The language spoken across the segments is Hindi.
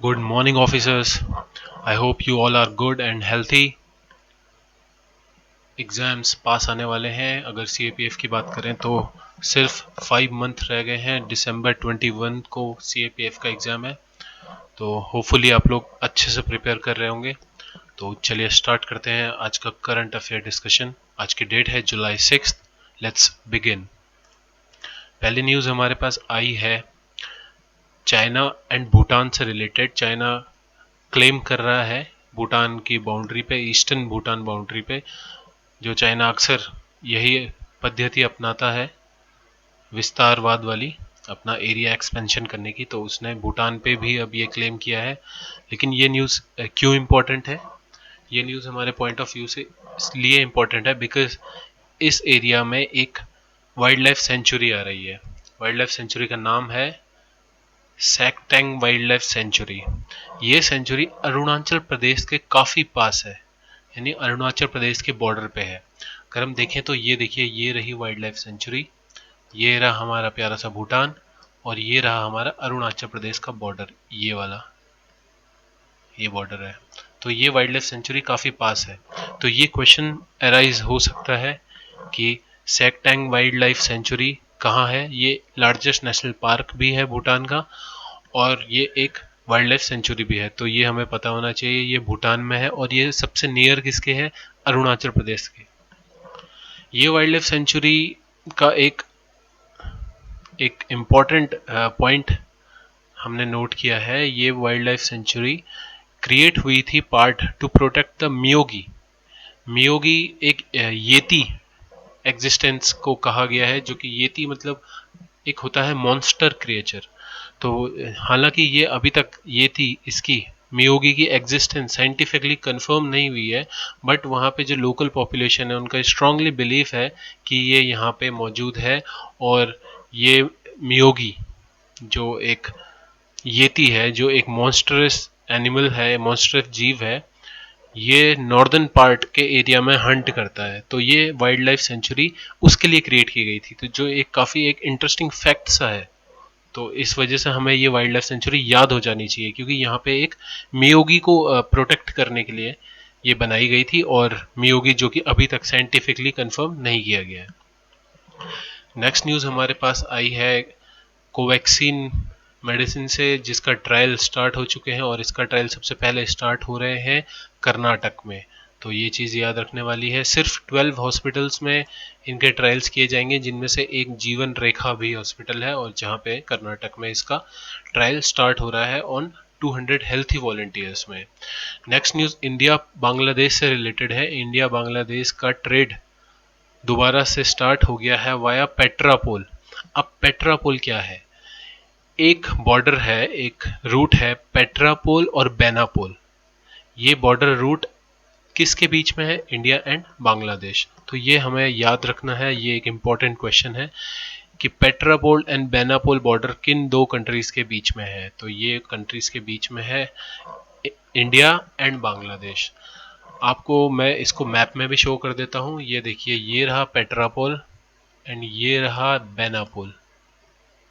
Good morning, officers. I hope you all are good and healthy. Exams पास आने वाले हैं. अगर CAPF की बात करें तो सिर्फ 5 मंथ रह गए हैं. दिसंबर 21 को CAPF का एग्ज़ाम है. तो होपफुली आप लोग अच्छे से प्रिपेयर कर रहे होंगे. तो चलिए स्टार्ट करते हैं आज का करंट अफेयर डिस्कशन. आज की डेट है जुलाई 6. Let's begin. पहली न्यूज़ हमारे पास आई है चाइना एंड भूटान से रिलेटेड. चाइना क्लेम कर रहा है भूटान की बाउंड्री पे, ईस्टर्न भूटान बाउंड्री पे, जो चाइना अक्सर यही पद्धति अपनाता है विस्तारवाद वाली, अपना एरिया एक्सपेंशन करने की. तो उसने भूटान पे भी अब ये क्लेम किया है. लेकिन ये न्यूज़ क्यों इम्पोर्टेंट है? ये न्यूज़ हमारे पॉइंट ऑफ व्यू से इसलिए इम्पोर्टेंट है बिकॉज इस एरिया में एक वाइल्ड लाइफ सेंचुरी आ रही है. वाइल्ड लाइफ सेंचुरी का नाम है सैकटैंग वाइल्ड लाइफ सेंचुरी. ये सेंचुरी अरुणाचल प्रदेश के काफ़ी पास है, यानी अरुणाचल प्रदेश के बॉर्डर पे है. अगर हम देखें तो ये देखिए, ये रही वाइल्ड लाइफ सेंचुरी, ये रहा हमारा प्यारा सा भूटान, और ये रहा हमारा अरुणाचल प्रदेश का बॉर्डर. ये वाला ये बॉर्डर है. तो ये वाइल्ड लाइफ सेंचुरी काफ़ी पास है. तो ये क्वेश्चन अराइज हो सकता है कि सैकटैंग वाइल्ड लाइफ सेंचुरी कहाँ है. ये लार्जेस्ट नेशनल पार्क भी है भूटान का, और ये एक वाइल्ड लाइफ सेंचुरी भी है. तो ये हमें पता होना चाहिए. ये भूटान में है और ये सबसे नियर किसके है? अरुणाचल प्रदेश के. ये वाइल्ड लाइफ सेंचुरी का एक एक इम्पॉर्टेंट पॉइंट हमने नोट किया है. ये वाइल्ड लाइफ सेंचुरी क्रिएट हुई थी पार्ट टू प्रोटेक्ट द मियोगी. मियोगी एक येती एग्जिस्टेंस को कहा गया है, जो कि येती मतलब एक होता है मॉन्स्टर क्रिएचर. तो हालांकि ये अभी तक ये थी, इसकी मियोगी की एग्जिस्टेंस साइंटिफिकली कंफर्म नहीं हुई है, बट वहाँ पे जो लोकल पॉपुलेशन है उनका स्ट्रांगली बिलीफ है कि ये यहाँ पे मौजूद है. और ये मियोगी जो एक येती है, जो एक मॉन्स्टरस एनिमल है, मॉन्स्टरस जीव है, ये नॉर्दर्न पार्ट के एरिया में हंट करता है. तो ये वाइल्ड लाइफ सेंचुरी उसके लिए क्रिएट की गई थी. तो जो एक काफ़ी एक इंटरेस्टिंग फैक्ट सा है. तो इस वजह से हमें ये वाइल्ड लाइफ सेंचुरी याद हो जानी चाहिए, क्योंकि यहाँ पे एक मियोगी को प्रोटेक्ट करने के लिए ये बनाई गई थी, और मियोगी जो कि अभी तक साइंटिफिकली कंफर्म नहीं किया गया है. नेक्स्ट न्यूज़ हमारे पास आई है कोवैक्सीन मेडिसिन से, जिसका ट्रायल स्टार्ट हो चुके हैं, और इसका ट्रायल सबसे पहले स्टार्ट हो रहे हैं कर्नाटक में. तो ये चीज़ याद रखने वाली है. सिर्फ 12 हॉस्पिटल्स में इनके ट्रायल्स किए जाएंगे, जिनमें से एक जीवन रेखा भी हॉस्पिटल है, और जहाँ पे कर्नाटक में इसका ट्रायल स्टार्ट हो रहा है ऑन 200 हेल्थी वॉलंटियर्स में. नेक्स्ट न्यूज़ इंडिया बांग्लादेश से रिलेटेड है. इंडिया बांग्लादेश का ट्रेड दोबारा से स्टार्ट हो गया है वाया पेट्रापोल. अब पेट्रापोल क्या है? एक बॉर्डर है, एक रूट है पेट्रापोल और बेनापोल. ये बॉर्डर रूट किसके बीच में है? India and Bangladesh. तो ये हमें याद रखना है. ये एक इम्पॉर्टेंट क्वेश्चन है कि पेट्रापोल एंड बेनापोल बॉर्डर किन दो कंट्रीज के बीच में है. तो ये कंट्रीज के बीच में है इंडिया एंड बांग्लादेश. आपको मैं इसको मैप में भी शो कर देता हूँ. ये देखिए, ये रहा पेट्रापोल एंड ये रहा बेनापोल.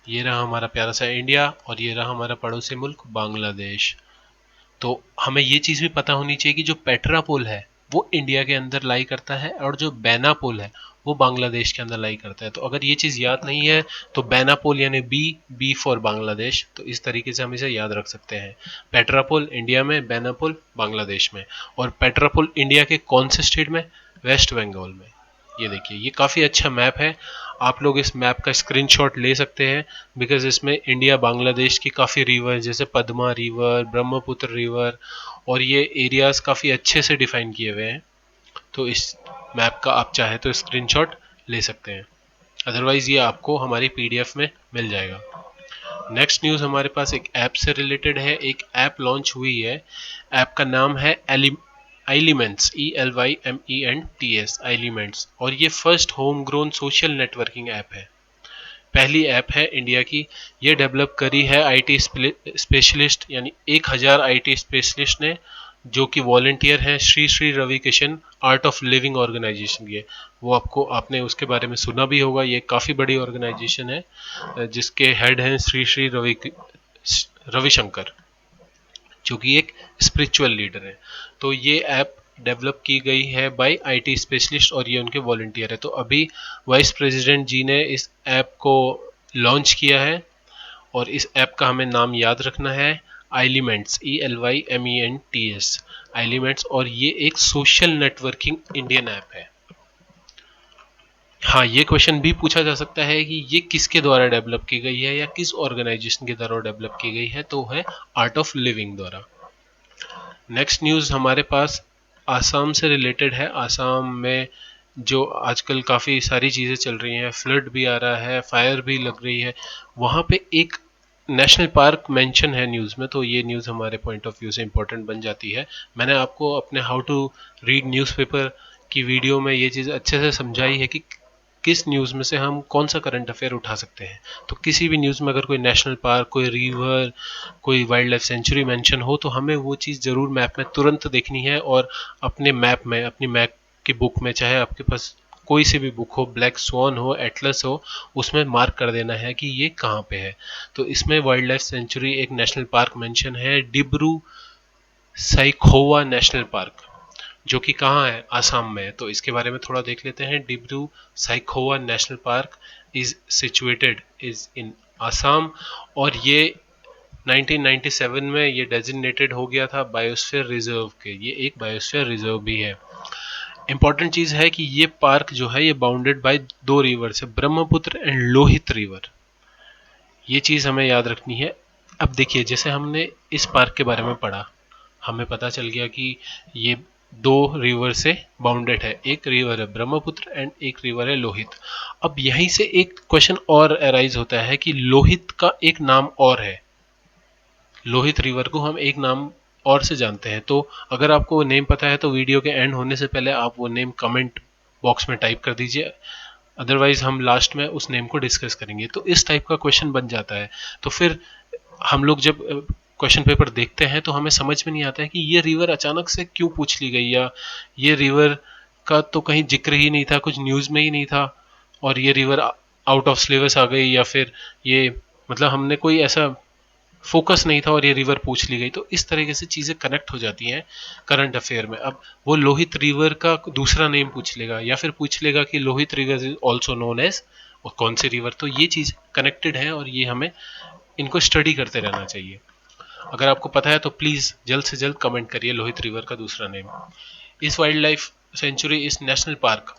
ये रहा हमारा प्यारा सा इंडिया, और ये रहा हमारा पड़ोसी मुल्क बांग्लादेश. तो हमें ये चीज़ भी पता होनी चाहिए कि जो पेट्रापोल है वो इंडिया के अंदर लाई करता है, और जो बेनापोल है वो बांग्लादेश के अंदर लाई करता है. तो अगर ये चीज़ याद नहीं है तो बेनापोल यानी बी फॉर बांग्लादेश. तो इस तरीके से हम इसे याद रख सकते हैं. पेट्रापोल इंडिया में, बेनापोल बांग्लादेश में. और पेट्रापोल इंडिया के कौन से स्टेट में? वेस्ट बंगाल में. ये देखिए, ये काफ़ी अच्छा मैप है. आप लोग इस मैप का स्क्रीनशॉट ले सकते हैं, बिकॉज इसमें इंडिया बांग्लादेश की काफ़ी रिवर, जैसे पद्मा रिवर, ब्रह्मपुत्र रिवर, और ये एरियाज काफ़ी अच्छे से डिफाइन किए हुए हैं. तो इस मैप का आप चाहे तो स्क्रीनशॉट ले सकते हैं. अदरवाइज़ ये आपको हमारी पीडीएफ में मिल जाएगा. नेक्स्ट न्यूज़ हमारे पास एक ऐप से रिलेटेड है. एक ऐप लॉन्च हुई है. ऐप का नाम है एलिमेंट्स, ELYMENTS, एलिमेंट्स. और ये first home grown social networking app है. पहली ऐप है इंडिया की. ये डेवलप करी है आईटी स्पेशलिस्ट, यानी 1000 आईटी स्पेशलिस्ट ने, जो कि वॉलंटियर हैं Shri Shri Ravi Kishan art of living organisation के. वो आपने उसके बारे में सुना भी होगा. ये काफ़ी बड़ी ऑर्गेनाइजेशन है, जिसके हेड हैं श्री श्री रविशंकर. जो कि एक स्पिरिचुअल लीडर है। तो ये ऐप डेवलप की गई है बाय आईटी स्पेशलिस्ट और ये उनके वॉलंटियर है। तो अभी वाइस प्रेसिडेंट जी ने इस ऐप को लॉन्च किया है और इस ऐप का हमें नाम याद रखना है एलिमेंट्स, ELYMENTS, एलिमेंट्स। और ये एक सोशल नेटवर्किंग इंडियन ऐप है। हाँ, ये क्वेश्चन भी पूछा जा सकता है कि ये किसके द्वारा डेवलप की गई है या किस ऑर्गेनाइजेशन के द्वारा डेवलप की गई है, तो है आर्ट ऑफ लिविंग द्वारा। नेक्स्ट न्यूज़ हमारे पास आसाम से रिलेटेड है। आसाम में जो आजकल काफ़ी सारी चीज़ें चल रही हैं, फ्लड भी आ रहा है, फायर भी लग रही है, वहाँ पे एक नेशनल पार्क मेंशन है न्यूज़ में। तो ये न्यूज़ हमारे पॉइंट ऑफ व्यू से इंपॉर्टेंट बन जाती है। मैंने आपको अपने हाउ टू रीड न्यूज़पेपर की वीडियो में ये चीज़ अच्छे से समझाई है कि किस न्यूज़ में से हम कौन सा करंट अफेयर उठा सकते हैं। तो किसी भी न्यूज़ में अगर कोई नेशनल पार्क, कोई रिवर, कोई वाइल्ड लाइफ सेंचुरी मेंशन हो, तो हमें वो चीज़ ज़रूर मैप में तुरंत देखनी है और अपने मैप में, अपनी मैप की बुक में, चाहे आपके पास कोई सी भी बुक हो, ब्लैक स्वान हो, एटलस हो, उसमें मार्क कर देना है कि ये कहाँ पे है। तो इसमें वाइल्ड लाइफ सेंचुरी एक नेशनल पार्क मेंशन है, डिब्रू साइखोवा नेशनल पार्क, जो कि कहाँ है, आसाम में है। तो इसके बारे में थोड़ा देख लेते हैं। Dibru Saikhowa national park is situated is in Assam और ये 1997 में ये डेजिग्नेटेड हो गया था बायोस्फीयर रिजर्व के। ये एक बायोस्फीयर रिजर्व भी है। इंपॉर्टेंट चीज है कि ये पार्क जो है ये बाउंडेड बाय दो रिवर से, ब्रह्मपुत्र एंड लोहित रिवर। ये चीज हमें याद रखनी है। अब देखिए, जैसे हमने इस पार्क के बारे में पढ़ा, हमें पता चल गया कि ये दो रिवर से बाउंडेड है। एक रिवर है ब्रह्मपुत्र एंड एक रिवर है लोहित। अब यहीं से एक क्वेश्चन और अराइज होता है कि लोहित का एक नाम और है। लोहित रिवर को हम एक नाम और से जानते हैं। तो अगर आपको वो नेम पता है तो वीडियो के एंड होने से पहले आप वो नेम कमेंट बॉक्स में टाइप कर दीजिए, अदरवाइज हम लास्ट में उस नेम को डिस्कस करेंगे। तो इस टाइप का क्वेश्चन बन जाता है। तो फिर हम लोग जब क्वेश्चन पेपर देखते हैं तो हमें समझ में नहीं आता है कि ये रिवर अचानक से क्यों पूछ ली गई, या ये रिवर का तो कहीं जिक्र ही नहीं था, कुछ न्यूज़ में ही नहीं था, और ये रिवर आउट ऑफ सिलेबस आ गई, या फिर ये मतलब हमने कोई ऐसा फोकस नहीं था और ये रिवर पूछ ली गई। तो इस तरीके से चीज़ें कनेक्ट हो जाती हैं करंट अफेयर में। अब वो लोहित रिवर का दूसरा नेम पूछ लेगा या फिर पूछ लेगा कि Lohit river is also known as, और कौन सी रिवर। तो ये चीज़ कनेक्टेड है और ये हमें इनको स्टडी करते रहना चाहिए। अगर आपको पता है तो प्लीज़ जल्द से जल्द कमेंट करिए लोहित रिवर का दूसरा नेम। इस वाइल्ड लाइफ सेंचुरी, इस नेशनल पार्क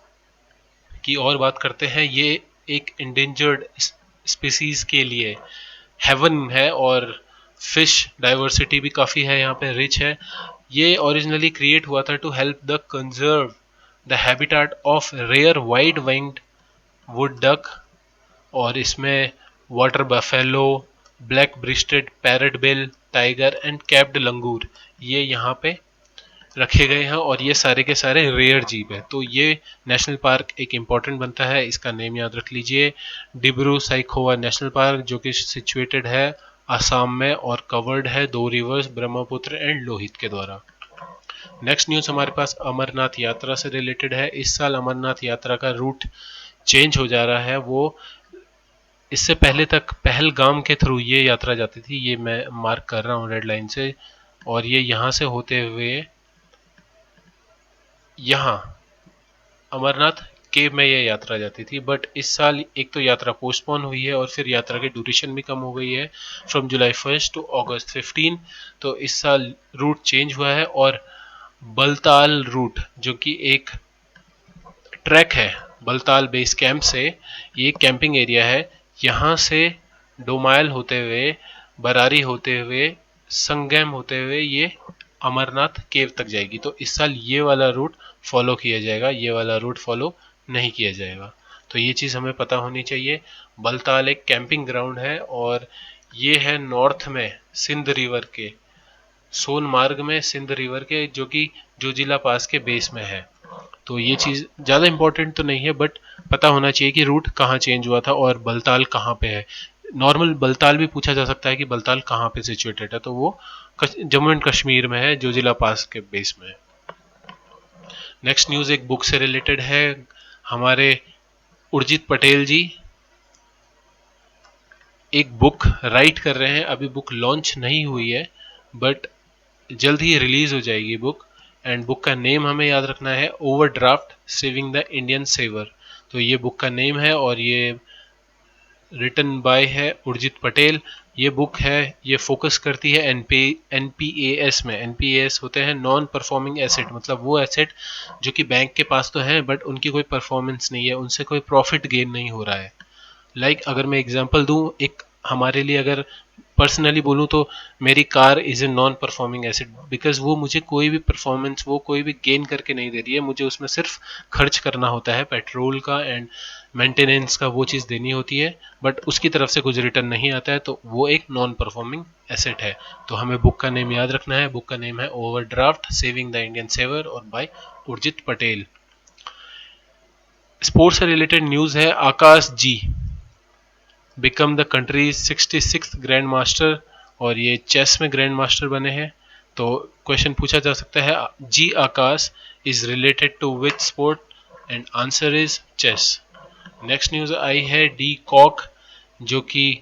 की और बात करते हैं। ये एक इंडेंजर्ड स्पीसीज के लिए हेवन है और फिश डाइवर्सिटी भी काफ़ी है यहाँ पे, रिच है। ये ओरिजिनली क्रिएट हुआ था to help the conserve the habitat of rare wide winged wood duck, और इसमें water buffalo, black breasted parrot bill tiger and capped langur ये यहाँ पे रखे गए हैं, और ये सारे के सारे रेयर जीव है। तो ये नेशनल पार्क एक इम्पॉर्टेंट बनता है। इसका नेम याद रख लीजिए, डिब्रू साइखोवा नेशनल पार्क, जो कि सिचुएटेड है आसाम में और कवर्ड है दो रिवर्स ब्रह्मपुत्र एंड लोहित के द्वारा। नेक्स्ट न्यूज़ हमारे पास अमरनाथ यात्रा से रिलेटेड है। इस साल अमरनाथ यात्रा का रूट चेंज हो जा रहा है। वो इससे पहले तक पहलगाम के थ्रू ये यात्रा जाती थी, ये मैं मार्क कर रहा हूँ रेड लाइन से, और ये यहाँ से होते हुए यहाँ अमरनाथ केव में ये यात्रा जाती थी। बट इस साल एक तो यात्रा पोस्टपोन हुई है और फिर यात्रा की ड्यूरेशन भी कम हो गई है, फ्रॉम जुलाई 1 टू अगस्त 15। तो इस साल रूट चेंज हुआ है और बलताल रूट, जो कि एक ट्रैक है बलताल बेस कैंप से, ये एक कैंपिंग एरिया है, यहाँ से डोमाइल होते हुए, बरारी होते हुए, संगम होते हुए ये अमरनाथ केव तक जाएगी। तो इस साल ये वाला रूट फॉलो किया जाएगा, ये वाला रूट फॉलो नहीं किया जाएगा। तो ये चीज़ हमें पता होनी चाहिए। बलताल एक कैंपिंग ग्राउंड है और ये है नॉर्थ में सिंध रिवर के, सोनमार्ग में सिंध रिवर के, जो कि जोजिला पास के बेस में है। तो ये चीज़ ज़्यादा इंपॉर्टेंट तो नहीं है, बट पता होना चाहिए कि रूट कहाँ चेंज हुआ था और बलताल कहाँ पे है। नॉर्मल बलताल भी पूछा जा सकता है कि बलताल कहाँ पे सिचुएटेड है, तो वो जम्मू एंड कश्मीर में है, जोजिला पास के बेस में है। नेक्स्ट न्यूज़ एक बुक से रिलेटेड है। हमारे उर्जित पटेल जी एक बुक राइट कर रहे हैं, अभी बुक लॉन्च नहीं हुई है, बट जल्द ही रिलीज हो जाएगी बुक। एंड बुक का नेम हमें याद रखना है overdraft saving the Indian saver. तो ये बुक का नेम है और ये रिटन बाय है उर्जित पटेल। ये बुक है, ये फोकस करती है एनपीएएस में। एनपीएएस होते हैं नॉन परफॉर्मिंग एसेट, मतलब वो एसेट जो कि बैंक के पास तो है बट उनकी कोई परफॉर्मेंस नहीं है, उनसे कोई प्रॉफिट गेन नहीं हो रहा है। अगर मैं एग्जांपल दूं, एक हमारे लिए अगर पर्सनली बोलूं तो मेरी car is a non performing asset, because वो मुझे कोई भी परफॉर्मेंस, वो कोई भी गेन करके नहीं दे रही है। मुझे उसमें सिर्फ खर्च करना होता है पेट्रोल का एंड मेंटेनेंस का, वो चीज़ देनी होती है, बट उसकी तरफ से कुछ रिटर्न नहीं आता है, तो वो एक नॉन परफॉर्मिंग एसेट है। तो हमें बुक का नेम याद रखना है। बुक का नेम है overdraft saving the Indian saver और बाय उर्जित पटेल। स्पोर्ट्स से रिलेटेड न्यूज़ है, Aakash G become the country's 66th grandmaster, और ये चेस में ग्रैंड मास्टर बने हैं। तो क्वेश्चन पूछा जा सकता है, G Aakash is related to which sport, and answer is chess. Next news आई है डी कॉक, जो कि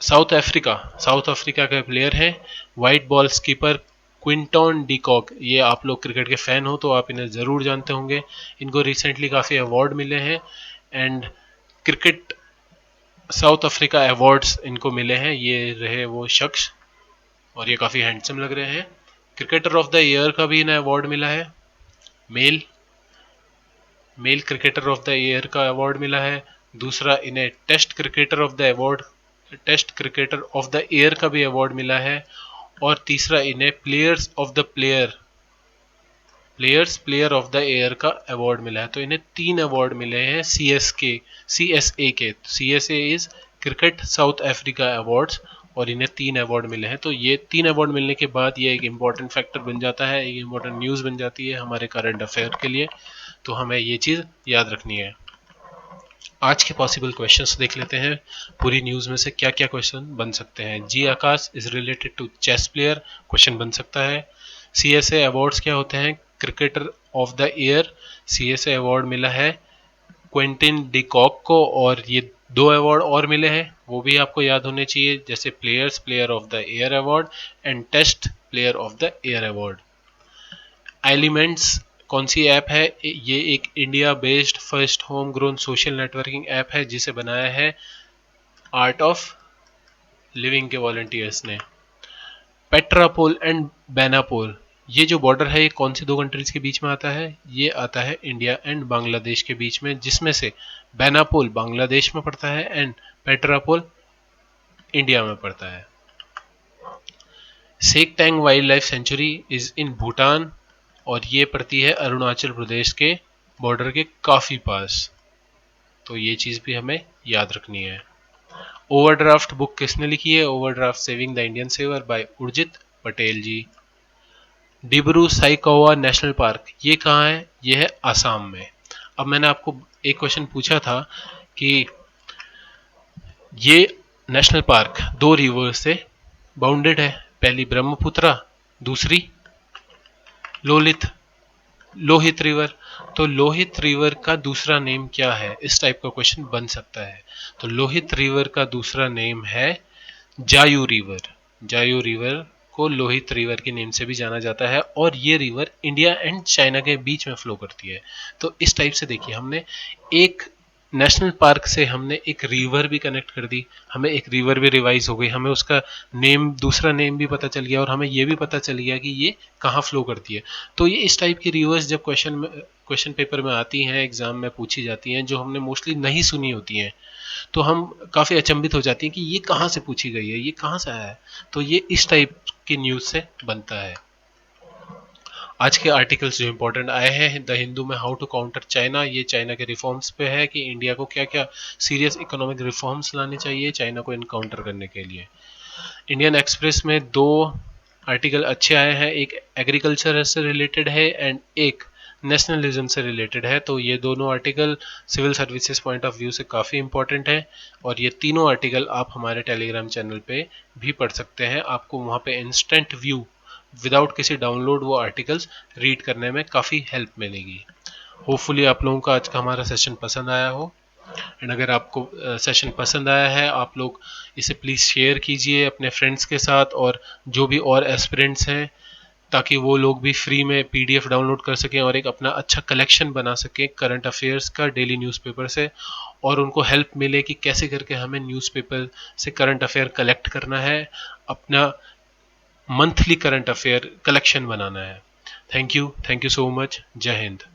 साउथ अफ्रीका के प्लेयर हैं। White ball skipper Quinton de Kock, ये आप लोग क्रिकेट के फैन हो तो आप इन्हें ज़रूर जानते होंगे। इनको रिसेंटली काफ़ी अवार्ड मिले हैं and cricket south Africa awards इनको मिले हैं। ये रहे वो शख्स और ये काफ़ी हैंडसम लग रहे हैं। क्रिकेटर ऑफ द ईयर का भी इन्हें अवार्ड मिला है। Male cricketer of the year का अवार्ड मिला है। दूसरा, इन्हें test cricketer of the year का भी अवार्ड मिला है। और तीसरा, इन्हें प्लेयर ऑफ द ईयर का अवार्ड मिला है। तो इन्हें 3 अवार्ड मिले हैं सीएसए के। CSA is cricket south Africa awards, और इन्हें 3 अवार्ड मिले हैं। तो ये 3 अवार्ड मिलने के बाद ये एक इम्पॉर्टेंट फैक्टर बन जाता है, एक इम्पॉर्टेंट न्यूज़ बन जाती है हमारे करंट अफेयर के लिए। तो हमें ये चीज़ याद रखनी है। आज के पॉसिबल क्वेश्चंस देख लेते हैं, पूरी न्यूज़ में से क्या क्या क्वेश्चन बन सकते हैं। G Aakash is related to chess player, question बन सकता है। सीएसए अवार्ड्स क्या होते हैं, cricketer of the year, CSA award मिला है क्विंटन डी कॉक को, और ये 2 अवार्ड और मिले हैं, वो भी आपको याद होने चाहिए, जैसे player of the year award and test player of the year award. Elements कौन सी ऐप है, ये एक India based first home grown social networking app है जिसे बनाया है आर्ट ऑफ लिविंग के वॉलंटियर्स ने। पेट्रापोल एंड बेनापोल, ये जो बॉर्डर है ये कौन सी 2 कंट्रीज के बीच में आता है, ये आता है इंडिया एंड बांग्लादेश के बीच में, जिसमें से बेनापोल बांग्लादेश में पड़ता है एंड पेट्रापोल इंडिया में पड़ता है। Sakteng wildlife sanctuary is in Bhutan, और ये पड़ती है अरुणाचल प्रदेश के बॉर्डर के काफ़ी पास। तो ये चीज़ भी हमें याद रखनी है। ओवरड्राफ्ट बुक किसने लिखी है, overdraft saving the Indian saver by Urjit Patel ji. Dibru Saikhowa national park, ये कहाँ है, ये है आसाम में। अब मैंने आपको एक क्वेश्चन पूछा था कि ये नेशनल पार्क 2 रिवर से बाउंडेड है, पहली ब्रह्मपुत्रा, दूसरी लोहित रिवर। तो लोहित रिवर का दूसरा नेम क्या है, इस टाइप का क्वेश्चन बन सकता है। तो लोहित रिवर का दूसरा नेम है जायू रिवर। जायू रिवर को लोहित रिवर के नेम से भी जाना जाता है, और ये रिवर इंडिया एंड चाइना के बीच में फ्लो करती है। तो इस टाइप से देखिए, हमने एक नेशनल पार्क से हमने एक रिवर भी कनेक्ट कर दी, हमें एक रिवर भी रिवाइज हो गई, हमें उसका नेम, दूसरा नेम भी पता चल गया, और हमें ये भी पता चल गया कि ये कहाँ फ्लो करती है। तो ये इस टाइप की रिवर्स जब क्वेश्चन पेपर में आती हैं, एग्जाम में पूछी जाती हैं, जो हमने मोस्टली नहीं सुनी होती हैं, तो हम काफ़ी अचंभित हो जाती हैं कि ये कहाँ से पूछी गई है, ये कहाँ से आया है। तो ये इस टाइप की न्यूज़ से बनता है। आज के आर्टिकल्स जो इंपॉर्टेंट आए हैं, द हिंदू में हाउ टू काउंटर चाइना, ये चाइना के रिफॉर्म्स पे है कि इंडिया को क्या क्या सीरियस इकोनॉमिक रिफॉर्म्स लाने चाहिए चाइना को इनकाउंटर करने के लिए। इंडियन एक्सप्रेस में 2 आर्टिकल अच्छे आए हैं, एक एग्रीकल्चर से रिलेटेड है एंड एक नेशनलिज्म से रिलेटेड है। तो ये दोनों article civil services point of view से काफ़ी इंपॉर्टेंट है, और ये तीनों आर्टिकल आप हमारे टेलीग्राम चैनल पे भी पढ़ सकते हैं। आपको वहाँ पे इंस्टेंट व्यू विदाउट किसी डाउनलोड वो आर्टिकल्स रीड करने में काफ़ी हेल्प मिलेगी। होपफुली आप लोगों को आज का हमारा सेशन पसंद आया हो। एंड अगर आपको सेशन पसंद आया है, आप लोग इसे प्लीज़ शेयर कीजिए अपने फ्रेंड्स के साथ और जो भी और एस्पिरेंट्स हैं, ताकि वो लोग भी फ्री में पीडीएफ डाउनलोड कर सकें और एक अपना अच्छा कलेक्शन बना सकें करंट अफेयर्स का डेली न्यूज़पेपर से, और उनको हेल्प मिले कि कैसे करके हमें न्यूज़पेपर से करंट अफेयर कलेक्ट करना है, अपना मंथली करंट अफेयर कलेक्शन बनाना है। Thank you so much. जय हिंद।